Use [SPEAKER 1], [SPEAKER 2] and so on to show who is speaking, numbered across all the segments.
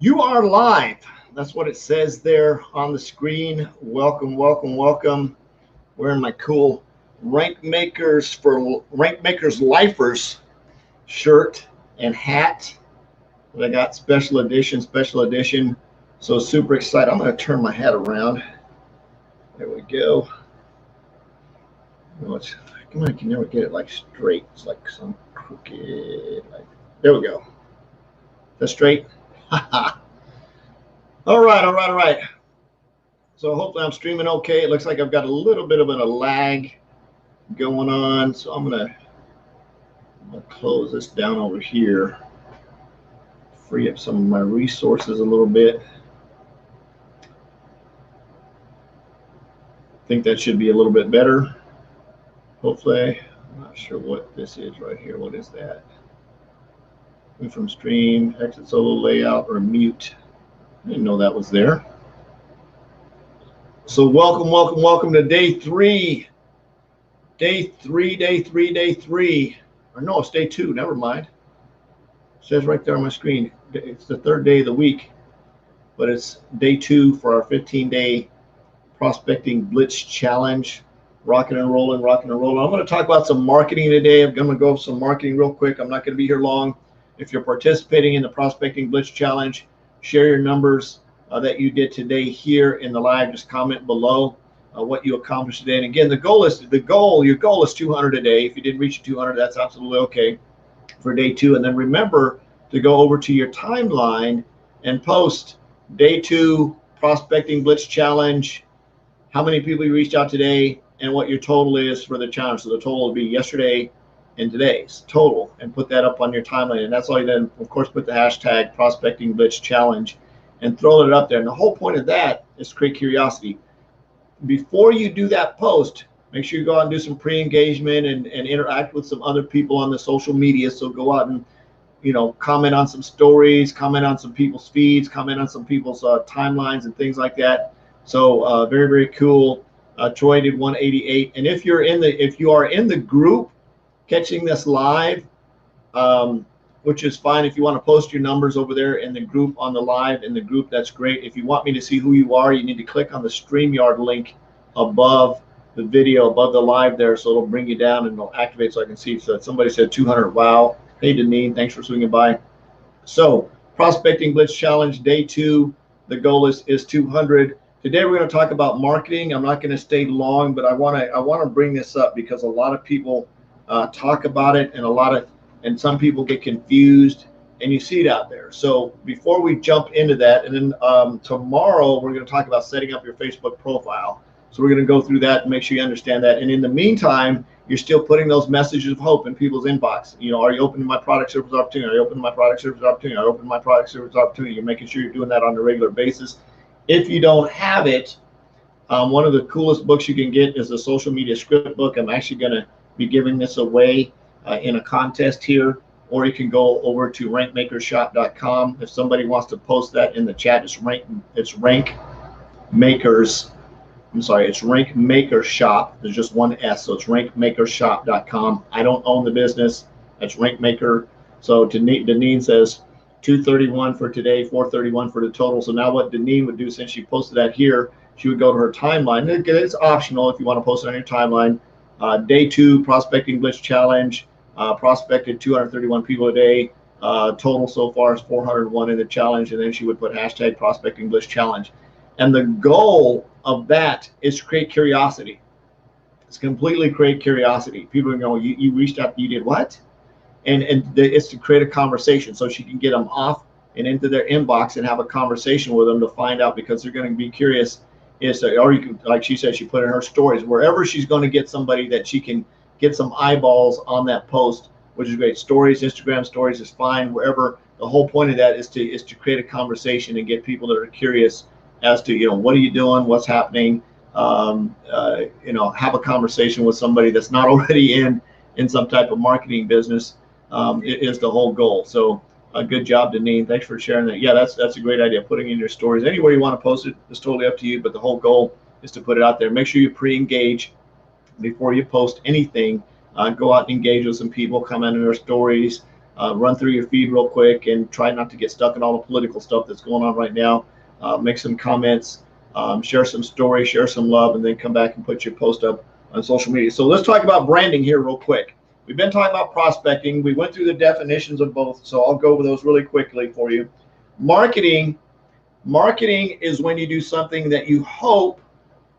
[SPEAKER 1] You are live. That's what it says there on the screen. Welcome, welcome, welcome. Wearing my cool Rank Makers Lifers shirt and hat. I got special edition. So super excited. I'm going to turn my hat around. There we go. No, I can never get it like straight. It's like some crooked. There we go. That's straight. All right. So hopefully I'm streaming okay. It looks like I've got a little bit of a lag going on. So I'm gonna close this down over here, free up some of my resources a little bit. I think that should be a little bit better. Hopefully. I'm not sure what this is right here. What is that? Move from stream, exit solo layout, or mute. I didn't know that was there. So welcome to day three. Day three. Or no, it's day two. Never mind. It says right there on my screen. It's the third day of the week, but it's day two for our 15-day prospecting Blitz challenge. Rocking and rolling. I'm going to talk about some marketing today. I'm going to go over some marketing real quick. I'm not going to be here long. If you're participating in the prospecting Blitz challenge, share your numbers that you did today here in the live. Just comment below what you accomplished today. And again, your goal is 200 a day. If you didn't reach 200, that's absolutely okay for day two. And then remember to go over to your timeline and post day two prospecting Blitz challenge, how many people you reached out today, and what your total is for the challenge. So the total will be yesterday and today's total, and put that up on your timeline. And that's all you then, of course, put the hashtag prospecting Blitz challenge and throw it up there. And the whole point of that is to create curiosity. Before you do that post, make sure you go out and do some pre-engagement and interact with some other people on the social media. So go out and, comment on some stories, comment on some people's feeds, comment on some people's timelines and things like that. So very, very cool. Troy did 188. And if you are in the group catching this live, which is fine. If you want to post your numbers over there in the group on the live in the group, that's great. If you want me to see who you are, you need to click on the StreamYard link above the video, above the live there, so it'll bring you down and it'll activate so I can see. So somebody said 200. Wow. Hey, Deneen, thanks for swinging by. So prospecting Blitz challenge day two. The goal is 200. Today we're going to talk about marketing. I'm not going to stay long, but I want to bring this up because a lot of people talk about it, and some people get confused, and you see it out there. So before we jump into that, and then tomorrow we're going to talk about setting up your Facebook profile. So we're going to go through that and make sure you understand that. And in the meantime, you're still putting those messages of hope in people's inbox. Are you open to my product, service, opportunity? Are you open to my product, service, opportunity? Are you open to my product, service, opportunity? You're making sure you're doing that on a regular basis. If you don't have it, one of the coolest books you can get is the Social Media Script book. I'm actually going to be giving this away in a contest here, or you can go over to rankmakershop.com. If somebody wants to post that in the chat, it's Rank Maker Shop. There's just one S, so it's rankmakershop.com. I don't own the business. That's Rank Maker. So Deneen says 231 for today, 431 for the total. So now what Deneen would do, since she posted that here, she would go to her timeline. It's optional if you want to post it on your timeline. Day two prospecting Blitz challenge. Prospected 231 people a day. Total so far is 401 in the challenge, and then she would put hashtag prospecting Blitz challenge. And the goal of that is to create curiosity. It's completely create curiosity. People are going, you reached out, you did what? And it's to create a conversation so she can get them off and into their inbox and have a conversation with them to find out, because they're going to be curious. Or you can, like she said, she put in her stories, wherever she's going to get somebody that she can get some eyeballs on that post, which is great. Stories, Instagram stories is fine, wherever. The whole point of that is to create a conversation and get people that are curious as to, what are you doing, what's happening, have a conversation with somebody that's not already in some type of marketing business. Is the whole goal. So good job, Deneen. Thanks for sharing that. Yeah, that's a great idea. Putting in your stories anywhere you want to post it is totally up to you, but the whole goal is to put it out there. Make sure you pre-engage before you post anything. Go out and engage with some people, comment on their stories, run through your feed real quick and try not to get stuck in all the political stuff that's going on right now. Make some comments, share some stories, share some love, and then come back and put your post up on social media. So let's talk about branding here real quick. We've been talking about prospecting. We went through the definitions of both, so I'll go over those really quickly for you. Marketing is when you do something that you hope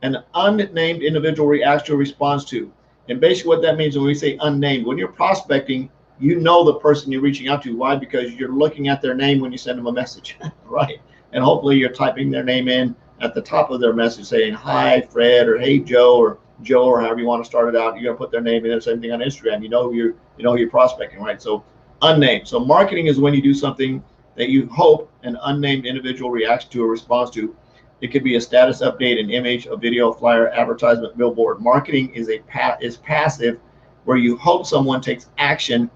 [SPEAKER 1] an unnamed individual reacts to or responds to. And basically what that means when we say unnamed, when you're prospecting, you know the person you're reaching out to. Why? Because you're looking at their name when you send them a message, right? And hopefully you're typing their name in at the top of their message saying, hi, Fred, or hey, Joe, or however you want to start it out. You're going to put their name in there. Same thing on Instagram. You know who you're prospecting, right? So unnamed. So marketing is when you do something that you hope an unnamed individual reacts to or responds to. It could be a status update, an image, a video, flyer, advertisement, billboard. Marketing is passive, where you hope someone takes action.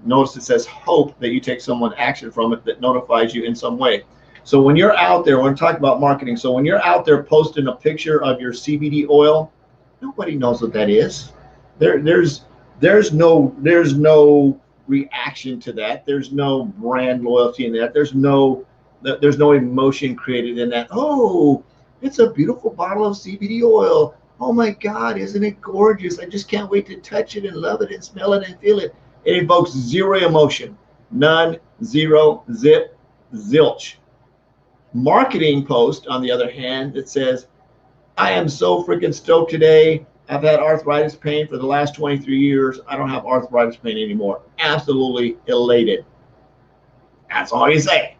[SPEAKER 1] Notice it says hope that you take someone action from it that notifies you in some way. So when you're out there, we're talking about marketing. So when you're out there posting a picture of your CBD oil, nobody knows what that is. There's no reaction to that. There's no brand loyalty in that. There's no emotion created in that. Oh, it's a beautiful bottle of CBD oil. Oh my God, isn't it gorgeous? I just can't wait to touch it and love it and smell it and feel it. It evokes zero emotion. None, zero, zip, zilch. Marketing post, on the other hand, that says, I am so freaking stoked today. I've had arthritis pain for the last 23 years. I don't have arthritis pain anymore. Absolutely elated. That's all you say.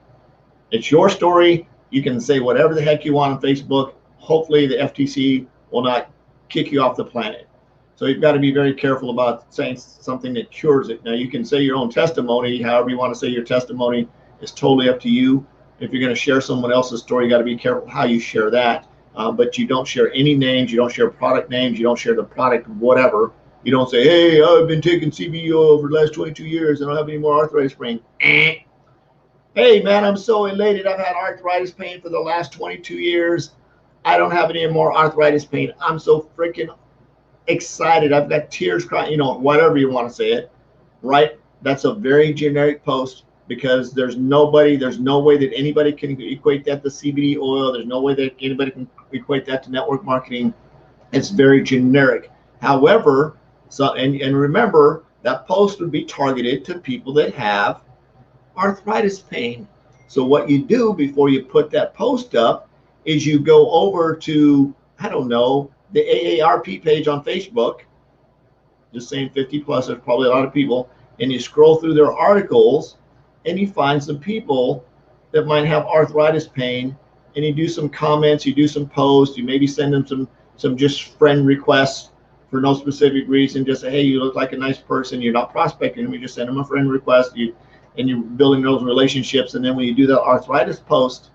[SPEAKER 1] It's your story. You can say whatever the heck you want on Facebook. Hopefully the FTC will not kick you off the planet. So you've got to be very careful about saying something that cures it. Now you can say your own testimony, however you want to say your testimony is totally up to you. If you're going to share someone else's story, you got to be careful how you share that. But you don't share any names. You don't share product names. You don't share the product, whatever. You don't say, hey, I've been taking CBD oil for the last 22 years and I don't have any more arthritis pain. Hey, man, I'm so elated. I've had arthritis pain for the last 22 years. I don't have any more arthritis pain. I'm so freaking excited. I've got tears crying, whatever you want to say it, right? That's a very generic post because there's no way that anybody can equate that to CBD oil. There's no way that anybody can equate that to network marketing. It's very generic. However, and remember, that post would be targeted to people that have arthritis pain. So what you do before you put that post up is you go over to, I don't know, the AARP page on Facebook, just saying 50 plus, there's probably a lot of people, and you scroll through their articles and you find some people that might have arthritis pain, and you do some comments, you do some posts, you maybe send them some just friend requests for no specific reason, just say, hey, you look like a nice person, you're not prospecting them, you just send them a friend request, and you're building those relationships. And then when you do that arthritis post,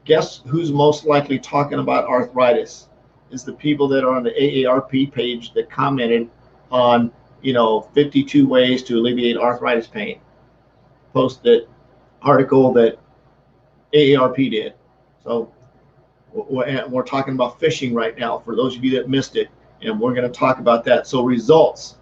[SPEAKER 1] guess who's most likely talking about arthritis? Is the people that are on the AARP page that commented on 52 ways to alleviate arthritis pain. Post that article that AARP did. So we're talking about phishing right now for those of you that missed it, and we're going to talk about that. So results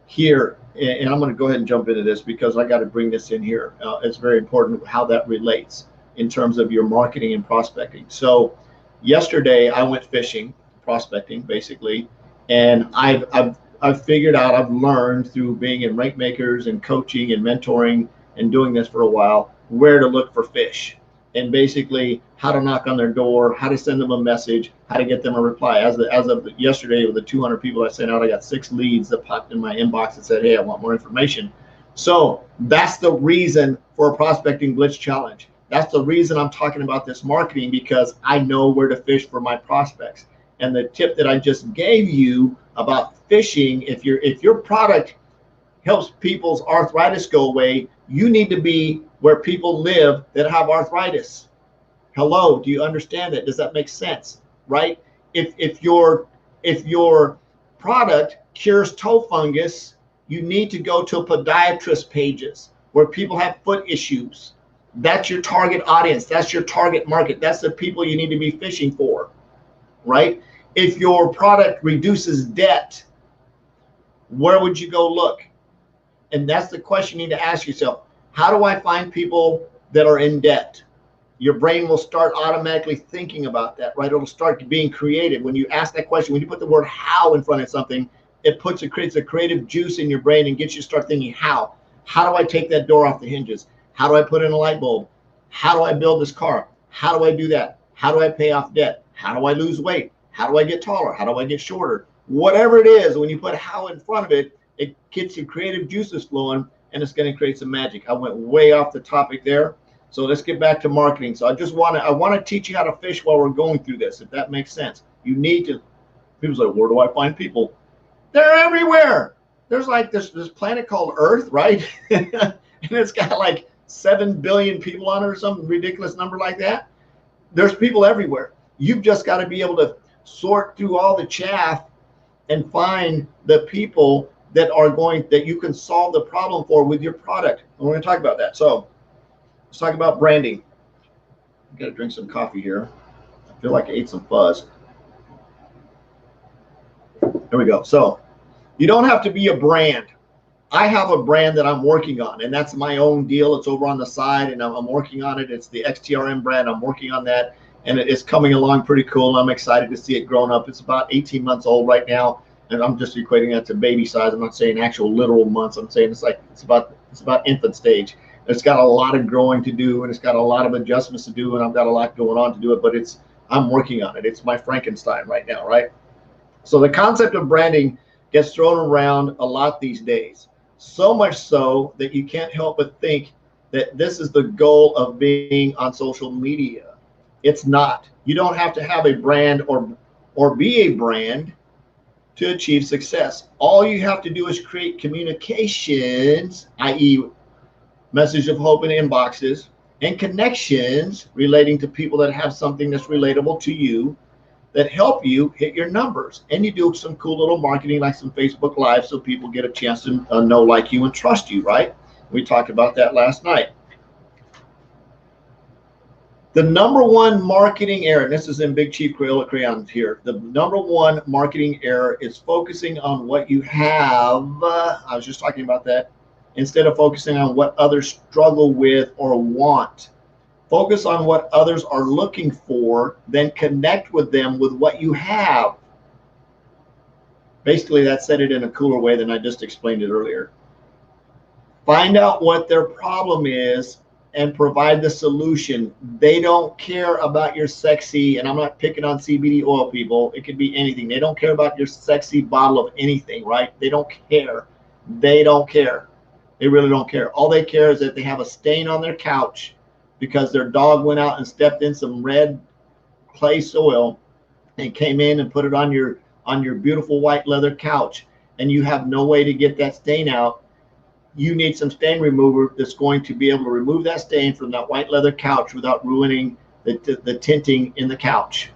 [SPEAKER 1] here, and I'm going to go ahead and jump into this because I got to bring this in here. It's very important how that relates in terms of your marketing and prospecting. So yesterday I went fishing, prospecting basically, and I've figured out, I've learned through being in rank makers and coaching and mentoring and doing this for a while, where to look for fish, and basically how to knock on their door, how to send them a message, how to get them a reply. As of yesterday, with the 200 people I sent out, I got 6 leads that popped in my inbox and said, hey, I want more information. So that's the reason for a prospecting blitz challenge. That's the reason I'm talking about this marketing, because I know where to fish for my prospects. And the tip that I just gave you about fishing, if your product helps people's arthritis go away, you need to be where people live that have arthritis. Hello, do you understand that? Does that make sense? Right? If your product cures toe fungus, you need to go to podiatrist pages where people have foot issues. That's your target audience. That's your target market. That's the people you need to be fishing for, right? If your product reduces debt, where would you go look? And that's the question you need to ask yourself. How do I find people that are in debt? Your brain will start automatically thinking about that, right? It'll start being creative. When you ask that question, when you put the word how in front of something, it creates a creative juice in your brain and gets you to start thinking how. How do I take that door off the hinges? How do I put in a light bulb? How do I build this car? How do I do that? How do I pay off debt? How do I lose weight? How do I get taller? How do I get shorter? Whatever it is, when you put how in front of it, it gets your creative juices flowing, and it's going to create some magic. I went way off the topic there. So let's get back to marketing. So I want to teach you how to fish while we're going through this, if that makes sense. You need to, people say, where do I find people? They're everywhere. There's like this planet called Earth, right? And it's got like 7 billion people on it or some ridiculous number like that. There's people everywhere. You've just got to be able to sort through all the chaff and find the people that you can solve the problem for with your product. And we're going to talk about that. So let's talk about branding. I've got to drink some coffee here. I feel like I ate some fuzz. There we go. So you don't have to be a brand. I have a brand that I'm working on, and that's my own deal. It's over on the side, and I'm working on it. It's the XTRM brand. I'm working on that, and it's coming along pretty cool. I'm excited to see it grown up. It's about 18 months old right now, and I'm just equating that to baby size. I'm not saying actual literal months. I'm saying it's about infant stage. It's got a lot of growing to do, and it's got a lot of adjustments to do, and I've got a lot going on to do it, but I'm working on it. It's my Frankenstein right now, right? So the concept of branding gets thrown around a lot these days, so much so that you can't help but think that this is the goal of being on social media. It's not. You don't have to have a brand or be a brand to achieve success. All you have to do is create communications, i.e. message of hope in inboxes, and connections relating to people that have something that's relatable to you, that help you hit your numbers. And you do some cool little marketing like some Facebook Live so people get a chance to know, like you, and trust you, right? We talked about that last night. The number one marketing error, and this is in Big Chief Crayola crayons here, the number one marketing error is focusing on what you have. I was just talking about that. Instead of focusing on what others struggle with or want. Focus on what others are looking for, then connect with them with what you have. Basically, that said it in a cooler way than I just explained it earlier. Find out what their problem is and provide the solution. They don't care about your sexy, and I'm not picking on CBD oil people. It could be anything. They don't care about your sexy bottle of anything, right? They don't care. They don't care. They really don't care. All they care is that they have a stain on their couch because their dog went out and stepped in some red clay soil and came in and put it on your beautiful white leather couch, and you have no way to get that stain out. You need some stain remover that's going to be able to remove that stain from that white leather couch without ruining the tinting in the couch.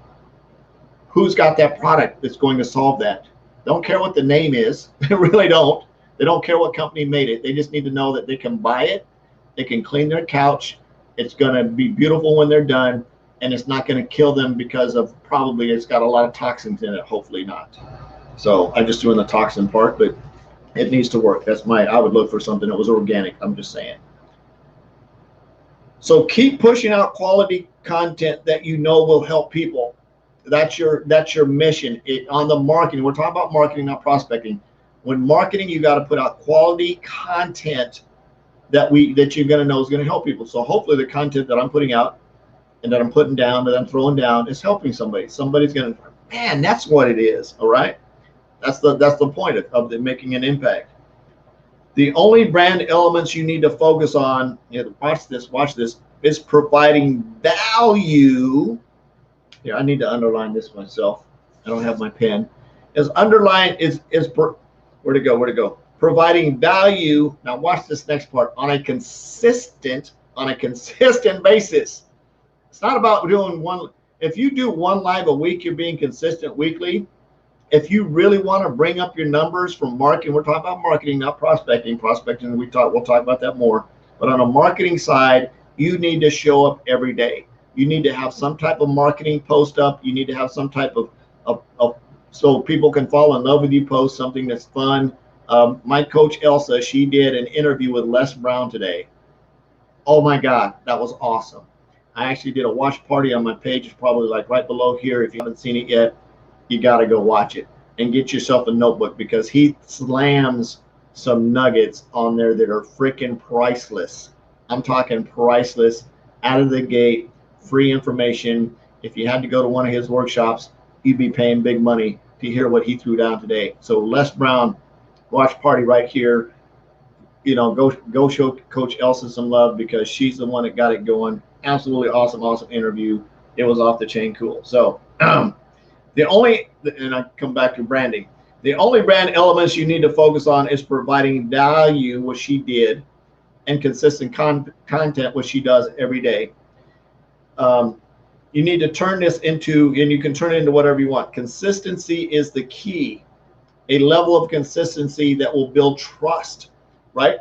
[SPEAKER 1] Who's got that product that's going to solve that? Don't care what the name is. They really don't. They don't care what company made it. They just need to know that they can buy it. They can clean their couch. It's going to be beautiful when they're done, and it's not going to kill them because of probably it's got a lot of toxins in it. Hopefully not. So I'm just doing the toxin part, but it needs to work. I would look for something that was organic. I'm just saying. So keep pushing out quality content that you know will help people. That's your mission. On the marketing, we're talking about marketing, not prospecting. When marketing, you got to put out quality content that you're going to know is going to help people. So hopefully the content that I'm putting out and that I'm putting down, that I'm throwing down, is helping somebody. Somebody's going to, man, that's what it is. All right. That's the point of making an impact. The only brand elements you need to focus on, watch this, is providing value. Here, I need to underline this myself. I don't have my pen. Where'd it go? Providing value. Now watch this next part. On a consistent basis. It's not about doing one. If you do one live a week, you're being consistent weekly. If you really want to bring up your numbers from marketing, we're talking about marketing, not prospecting. Prospecting, we'll talk about that more. But on a marketing side, you need to show up every day. You need to have some type of marketing post up. You need to have some type of so people can fall in love with you post, something that's fun, My coach Elsa, she did an interview with Les Brown today. Oh my God, that was awesome. I actually did a watch party on my page. It's probably like right below here. If you haven't seen it yet, you got to go watch it and get yourself a notebook, because he slams some nuggets on there that are freaking priceless. I'm talking priceless, out of the gate, free information. If you had to go to one of his workshops, you'd be paying big money to hear what he threw down today. So Les Brown, watch party right here. You know, go show Coach Elsa some love, because she's the one that got it going. Absolutely awesome interview. It was off the chain cool. So the only, and I come back to branding, the only brand elements you need to focus on is providing value, what she did, and consistent content, what she does every day. You need to turn this into, and you can turn it into whatever you want. Consistency is the key. A level of consistency that will build trust, right?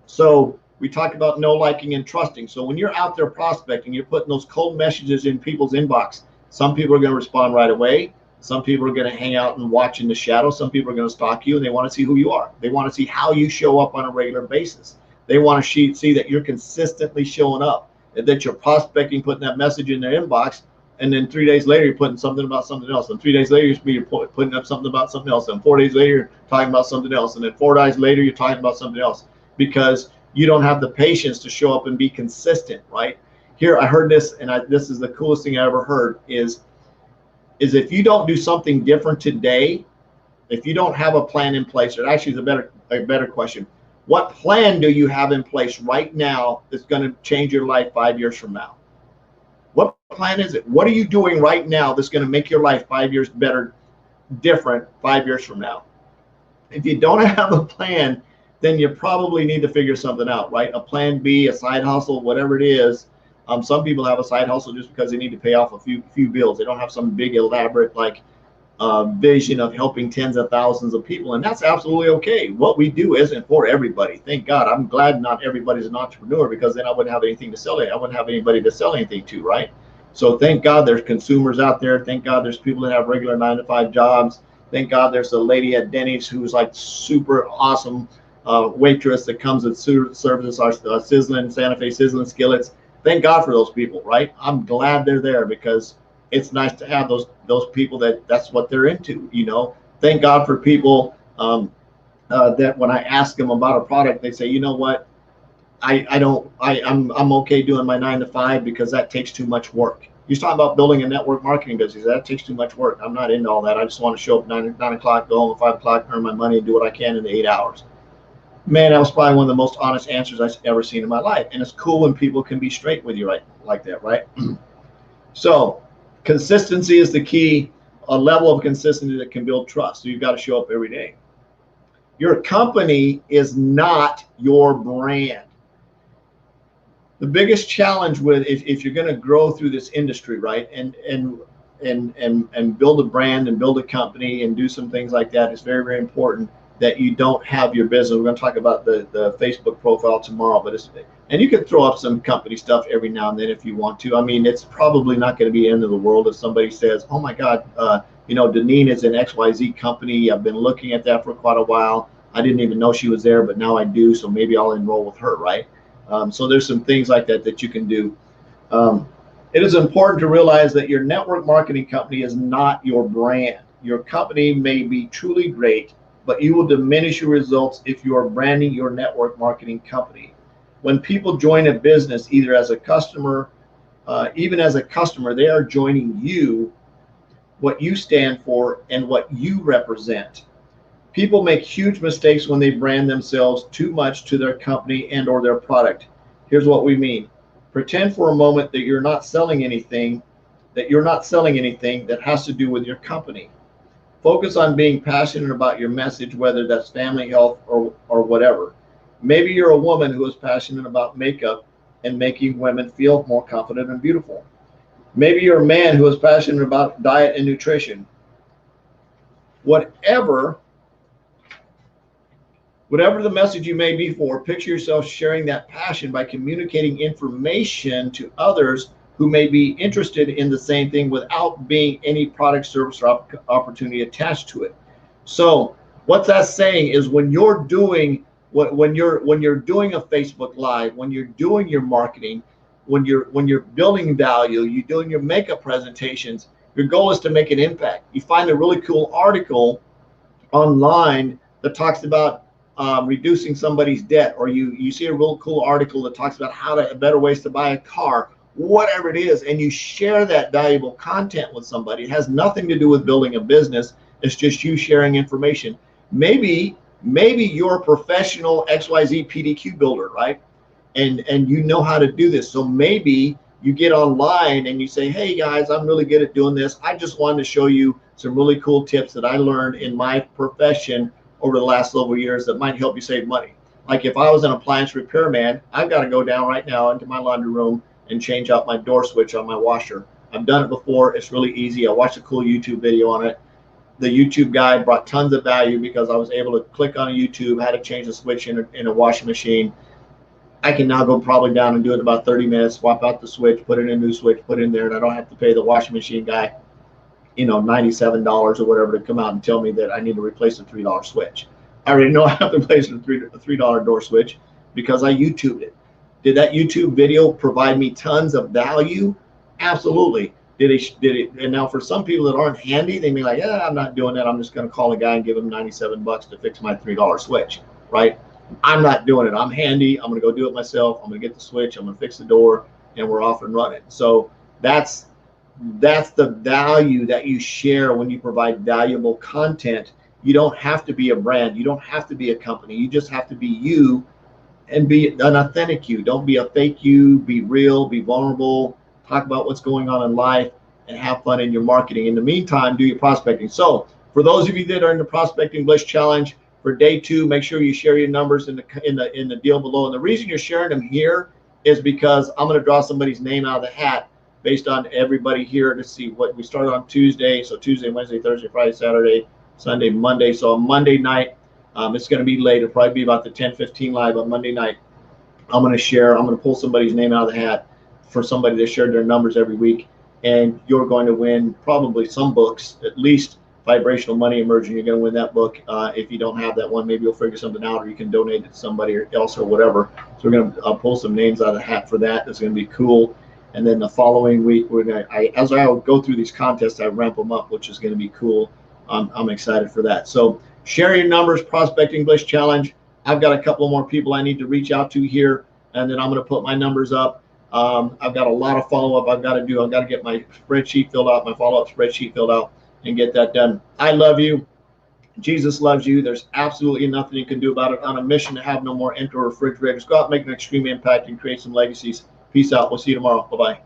[SPEAKER 1] So we talked about know, liking, and trusting. So when you're out there prospecting, you're putting those cold messages in people's inbox. Some people are going to respond right away. Some people are going to hang out and watch in the shadows. Some people are going to stalk you, and they want to see who you are. They want to see how you show up on a regular basis. They want to see that you're consistently showing up, that you're prospecting, putting that message in their inbox, and then 3 days later, you're putting something about something else. And 3 days later, you're putting up something about something else. And 4 days later, you're talking about something else. And then 4 days later, you're talking about something else, because you don't have the patience to show up and be consistent, right? Here, I heard this, and this is the coolest thing I ever heard, is if you don't do something different today, if you don't have a plan in place, or actually is a better question, what plan do you have in place right now that's going to change your life 5 years from now? What plan is it? What are you doing right now that's going to make your life 5 years better, different 5 years from now? If you don't have a plan, then you probably need to figure something out, right? A plan B, a side hustle, whatever it is. Some people have a side hustle just because they need to pay off a few bills. They don't have some big elaborate vision of helping tens of thousands of people, and that's absolutely okay. What we do isn't for everybody. Thank God. I'm glad not everybody's an entrepreneur, because then I wouldn't have anything to sell. I wouldn't have anybody to sell anything to, right? So thank God there's consumers out there. Thank God there's people that have regular 9-to-5 jobs. Thank God there's a lady at Denny's who's like super awesome waitress that comes and serves us our sizzling Santa Fe sizzling skillets. Thank God for those people, right? I'm glad they're there, because it's nice to have those people that's what they're into, you know. Thank God for people that when I ask them about a product, they say, you know what, I'm okay doing my 9-to-5 because that takes too much work. You're talking about building a network marketing business. That takes too much work. I'm not into all that. I just want to show up 9 o'clock, go home at 5 o'clock, earn my money, and do what I can in the 8 hours. Man, that was probably one of the most honest answers I've ever seen in my life. And it's cool when people can be straight with you like that, right? So consistency is the key, a level of consistency that can build trust. So you've got to show up every day. Your company is not your brand. The biggest challenge with if you're going to grow through this industry, right, and build a brand and build a company and do some things like that, it's very, very important that you don't have your business. We're going to talk about the Facebook profile tomorrow, and you can throw up some company stuff every now and then if you want to. I mean, it's probably not going to be the end of the world if somebody says, oh my God, Deneen is an XYZ company. I've been looking at that for quite a while. I didn't even know she was there, but now I do, so maybe I'll enroll with her, right? So there's some things like that you can do. It is important to realize that your network marketing company is not your brand. Your company may be truly great, but you will diminish your results if you are branding your network marketing company. When people join a business, either as a customer, even as a customer, they are joining you, what you stand for, and what you represent. People make huge mistakes when they brand themselves too much to their company and or their product. Here's what we mean. Pretend for a moment that you're not selling anything, that has to do with your company. Focus on being passionate about your message, whether that's family, health, or whatever. Maybe you're a woman who is passionate about makeup and making women feel more confident and beautiful. Maybe you're a man who is passionate about diet and nutrition. Whatever the message you may be for, picture yourself sharing that passion by communicating information to others who may be interested in the same thing without being any product, service, or opportunity attached to it. So What's that saying is when you're doing when you're doing a Facebook Live, when you're doing your marketing, when you're building value, you're doing your makeup presentations, your goal is to make an impact. You find a really cool article online that talks about reducing somebody's debt, or you see a real cool article that talks about better ways to buy a car, whatever it is, and you share that valuable content with somebody. It has nothing to do with building a business. It's just you sharing information. Maybe you're a professional XYZ PDQ builder, right? And you know how to do this. So maybe you get online and you say, hey guys, I'm really good at doing this. I just wanted to show you some really cool tips that I learned in my profession over the last several years that might help you save money. Like if I was an appliance repairman, I've got to go down right now into my laundry room and change out my door switch on my washer. I've done it before. It's really easy. I watched a cool YouTube video on it. The YouTube guy brought tons of value because I was able to click on a YouTube, how to change the switch in a washing machine. I can now go probably down and do it in about 30 minutes, swap out the switch, put in a new switch, put in there, and I don't have to pay the washing machine guy, $97 or whatever to come out and tell me that I need to replace a $3 switch. I already know I have to replace a $3 door switch because I YouTubed it. Did that YouTube video provide me tons of value? Absolutely. Did it? And now for some people that aren't handy, they may be like, yeah, I'm not doing that. I'm just going to call a guy and give him 97 bucks to fix my $3 switch, right? I'm not doing it. I'm handy. I'm going to go do it myself. I'm going to get the switch. I'm going to fix the door, and we're off and running. So that's the value that you share when you provide valuable content. You don't have to be a brand. You don't have to be a company. You just have to be you and be an authentic you. Don't be a fake you. Be real. Be vulnerable. Talk about what's going on in life and have fun in your marketing. In the meantime, do your prospecting. So for those of you that are in the Prospecting Bliss Challenge, for day 2, make sure you share your numbers in the deal below. And the reason you're sharing them here is because I'm going to draw somebody's name out of the hat based on everybody here to see what we started on Tuesday. So Tuesday, Wednesday, Thursday, Friday, Saturday, Sunday, Monday. So on Monday night, it's going to be late. It'll probably be about the 10:15 live on Monday night. I'm going to pull somebody's name out of the hat for somebody that shared their numbers every week. And you're going to win probably some books, at least Vibrational Money Emerging. You're going to win that book. If you don't have that one, maybe you'll figure something out, or you can donate it to somebody else or whatever. So we're going to pull some names out of the hat for that. It's going to be cool. And then the following week, as I go through these contests, I ramp them up, which is going to be cool. I'm excited for that. So share your numbers, Prospecting Bliss Challenge. I've got a couple more people I need to reach out to here, and then I'm going to put my numbers up. I've got a lot of follow-up I've got to do. I've got to get my spreadsheet filled out, my follow-up spreadsheet filled out, and get that done. I love you. Jesus loves you. There's absolutely nothing you can do about it. On a mission to have no more empty refrigerators. Go out and make an extreme impact and create some legacies. Peace out. We'll see you tomorrow. Bye-bye.